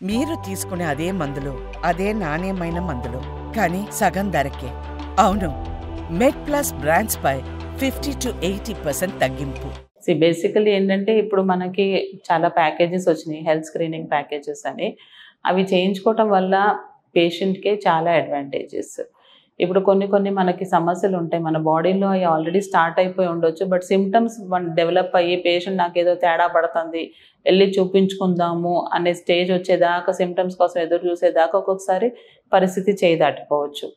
మీరు తీసుకునే అదే మందులు, అదే నాణ్యమైన మందులు, కానీ సగం ధరకే. అవును, మెడ్ప్లస్ బ్రాండ్స్ పై 50 to 80% తగ్గింపు. బేసికలీ ఏంటంటే ఇప్పుడు మనకి చాలా ప్యాకేజెస్ వచ్చినాయి, హెల్త్ స్క్రీనింగ్ ప్యాకేజెస్ అని. అవి చేయించుకోవటం వల్ల పేషెంట్‌కే చాలా అడ్వాంటేజెస్. ఇప్పుడు కొన్ని మనకి సమస్యలు ఉంటాయి. మన బాడీలో అవి ఆల్రెడీ స్టార్ట్ అయిపోయి ఉండొచ్చు. బట్ సిమ్టమ్స్ డెవలప్ అయ్యి పేషెంట్ నాకేదో తేడా పడుతుంది, వెళ్లి చూపించుకుందాము అనే స్టేజ్ వచ్చేదాకా, సిమ్టమ్స్ కోసం ఎదురు చూసేదాకా ఒక్కొక్కసారి పరిస్థితి చేయి దాటిపోవచ్చు.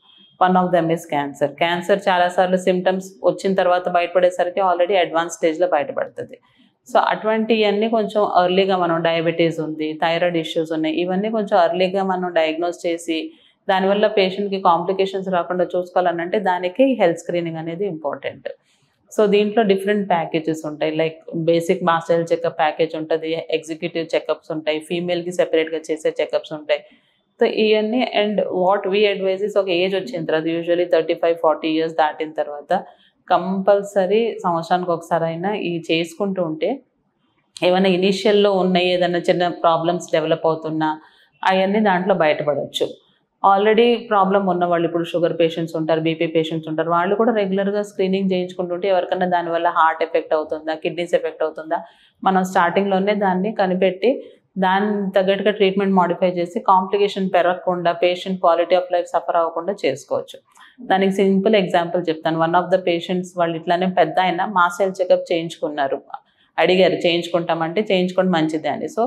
One of them is cancer. Cancer చాలాసార్లు సిమ్టమ్స్ వచ్చిన తర్వాత బయటపడేసరికి ఆల్రెడీ అడ్వాన్స్ స్టేజ్‌లో బయటపడుతుంది. సో అటువంటివన్నీ కొంచెం ఎర్లీగా, మనం డయాబెటీస్ ఉంది, థైరాయిడ్ ఇష్యూస్ ఉన్నాయి, ఇవన్నీ కొంచెం ఎర్లీగా మనం డయాగ్నోస్ చేసి దానివల్ల పేషెంట్‌కి కాంప్లికేషన్స్ రాకుండా చూసుకోవాలనంటే దానికి హెల్త్ స్క్రీనింగ్ అనేది ఇంపార్టెంట్. సో దీంట్లో డిఫరెంట్ ప్యాకేజెస్ ఉంటాయి. Like basic master health checkup package ఉంటుంది, ఎగ్జిక్యూటివ్ చెకప్స్ ఉంటాయి, ఫీమేల్‌కి సెపరేట్‌గా చేసే చెకప్స్ ఉంటాయి. సో ఇవన్నీ and what we advise is ఒక ఏజ్ వచ్చిన తర్వాత, యూజువల్లీ 35-40 ఇయర్స్ దాటిన తర్వాత కంపల్సరీ సంవత్సరానికి ఒకసారైనా ఇవి చేసుకుంటూ ఉంటే ఏమైనా ఇనీషియల్‌లో ఉన్నాయి, ఏదైనా చిన్న ప్రాబ్లమ్స్ డెవలప్ అవుతున్నా అవన్నీ దాంట్లో బయటపడొచ్చు. ఆల్రెడీ ప్రాబ్లమ్ ఉన్నవాళ్ళు, ఇప్పుడు షుగర్ పేషెంట్స్ ఉంటారు, బీపీ పేషెంట్స్ ఉంటారు, వాళ్ళు కూడా రెగ్యులర్‌గా స్క్రీనింగ్ చేయించుకుంటుంటే ఎవరికైనా దానివల్ల హార్ట్ ఎఫెక్ట్ అవుతుందా, కిడ్నీస్ ఎఫెక్ట్ అవుతుందా, మనం స్టార్టింగ్‌లోనే దాన్ని కనిపెట్టి దానికి తగ్గట్టుగా ట్రీట్మెంట్ మోడిఫై చేసి కాంప్లికేషన్ పెరగకుండా patient quality of life suffer అవ్వకుండా చేసుకోవచ్చు. దానికి సింపుల్ ఎగ్జాంపుల్ చెప్తాను. వన్ ఆఫ్ ద పేషెంట్స్ వాళ్ళు ఇట్లానే పెద్దాయన మాస్ హెల్త్ చెకప్ చేయించుకున్నారు. అడిగారు చేయించుకుంటామంటే, చేయించుకోండి మంచిదే అని. సో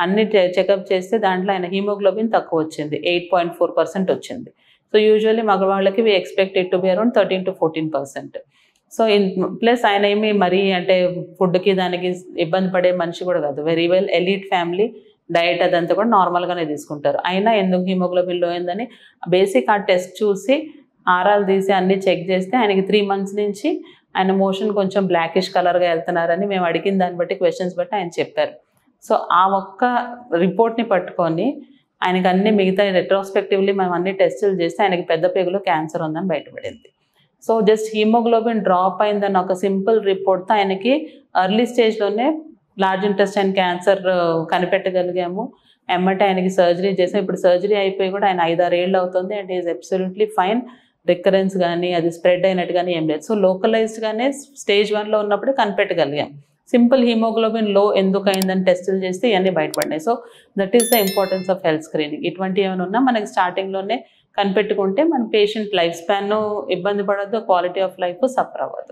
అన్ని చెకప్ చేస్తే దాంట్లో ఆయన హీమోగ్లోబిన్ తక్కువ వచ్చింది, 8.4% వచ్చింది. సో యూజువల్లీ మగవాళ్ళకి we expect it to be around 13-14%. So plus ఆయన ఏమి మరీ అంటే ఫుడ్‌కి దానికి ఇబ్బంది పడే మనిషి కూడా కాదు. Very well elite family, diet అదంతా కూడా నార్మల్‌గానే తీసుకుంటారు. అయినా ఎందుకు హీమోగ్లోబిన్ లో అయిందని బేసిక్ ఆ టెస్ట్ చూసి ఆరాలు తీసి అన్నీ చెక్ చేస్తే ఆయనకి 3 months నుంచి ఆయన మోషన్ కొంచెం బ్లాకిష్ కలర్‌గా వెళ్తున్నారని మేము అడిగిన దాన్ని బట్టి, క్వశ్చన్స్ బట్టి ఆయన చెప్పారు. సో ఆ ఒక్క రిపోర్ట్‌ని పట్టుకొని ఆయనకి అన్ని మిగతా రెట్రోస్పెక్టివ్లీ మేము అన్ని టెస్టులు చేస్తే ఆయనకి పెద్ద పేగులో క్యాన్సర్ ఉందని బయటపడింది. సో జస్ట్ హీమోగ్లోబిన్ డ్రాప్ అయిందని ఒక సింపుల్ రిపోర్ట్‌తో ఆయనకి ఎర్లీ స్టేజ్‌లోనే లార్జ్ ఇంటెస్టైన్ క్యాన్సర్ కనిపెట్టగలిగాము. ఎమ్మటే ఆయనకి సర్జరీ చేసాం. ఇప్పుడు సర్జరీ అయిపోయి కూడా ఆయన 5-6 ఏళ్ళు అవుతుంది and is absolutely fine. Recurrence కానీ అది స్ప్రెడ్ అయినట్టు కానీ ఏం లేదు. సో లోకలైజ్డ్‌గానే స్టేజ్ 1లో ఉన్నప్పుడే కనిపెట్టగలిగాం. సింపుల్ హీమోగ్లోబిన్ లో ఎందుకు అయిందని టెస్టులు చేస్తే ఇవన్నీ బయటపడినాయి. So that is the importance of health screening. ఇటువంటివి ఏమైనా ఉన్నా మనకి స్టార్టింగ్‌లోనే కనిపెట్టుకుంటే మన పేషెంట్ లైఫ్ స్పాన్ ఇబ్బంది పడద్దు, క్వాలిటీ ఆఫ్ లైఫ్ సఫర్ అవ్వదు.